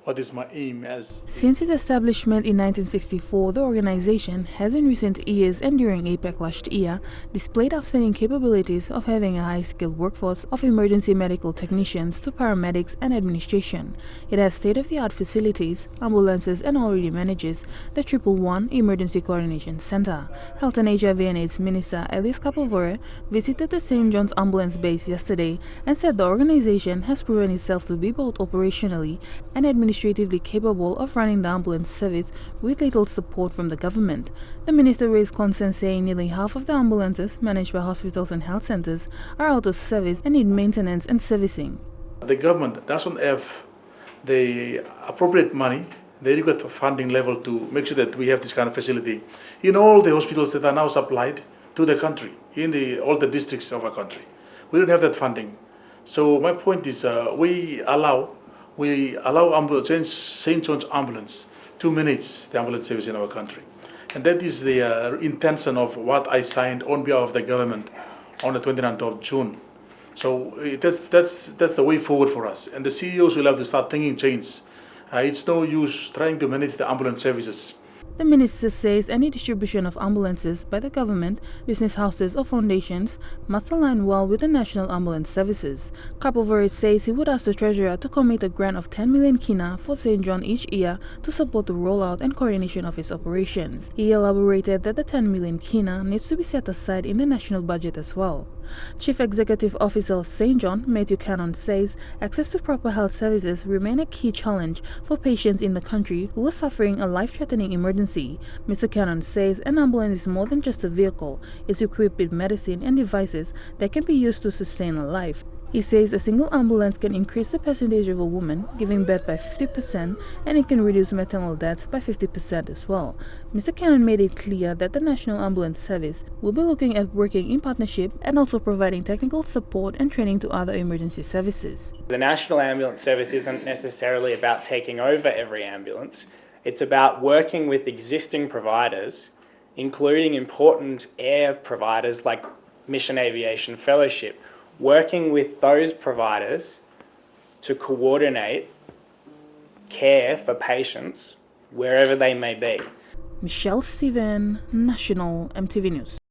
what is my aim as. Since its establishment in 1964, the organization has in recent years and during APEC last year displayed outstanding capabilities of having a high-skilled workforce of emergency medical technicians to paramedics and administration. It has state-of-the-art facilities, ambulances, and already manages the 111 Emergency Coordination Center. Health and HIV/AIDS Minister Elias Kapolvore visited the St. John's ambulance base yesterday and said the organization has proven itself to be both operationally and administratively capable of running the ambulance service with little support from the government. The minister raised concerns saying nearly half of the ambulances managed by hospitals and health centers are out of service and need maintenance and servicing. The government doesn't have the appropriate money, the adequate funding level to make sure that we have this kind of facility in all the hospitals that are now supplied to the country, in all the districts of our country. We don't have that funding. So my point is we allow St. John's ambulance to manage the ambulance service in our country. And that is the intention of what I signed on behalf of the government on the 29th of June. So that's the way forward for us. And the CEOs will have to start thinking change. It's no use trying to manage the ambulance services. The minister says any distribution of ambulances by the government, business houses or foundations must align well with the national ambulance services. Kapolvore says he would ask the treasurer to commit a grant of 10 million kina for St. John each year to support the rollout and coordination of its operations. He elaborated that the 10 million kina needs to be set aside in the national budget as well. Chief Executive Officer of St. John, Matthew Cannon, says access to proper health services remain a key challenge for patients in the country who are suffering a life-threatening emergency. Mr. Cannon says an ambulance is more than just a vehicle. It's equipped with medicine and devices that can be used to sustain a life. He says a single ambulance can increase the percentage of a woman giving birth by 50% and it can reduce maternal deaths by 50% as well. Mr. Cannon made it clear that the National Ambulance Service will be looking at working in partnership and also providing technical support and training to other emergency services. The National Ambulance Service isn't necessarily about taking over every ambulance. It's about working with existing providers, including important air providers like Mission Aviation Fellowship, working with those providers to coordinate care for patients wherever they may be. Michelle Stephen, National Emtv News.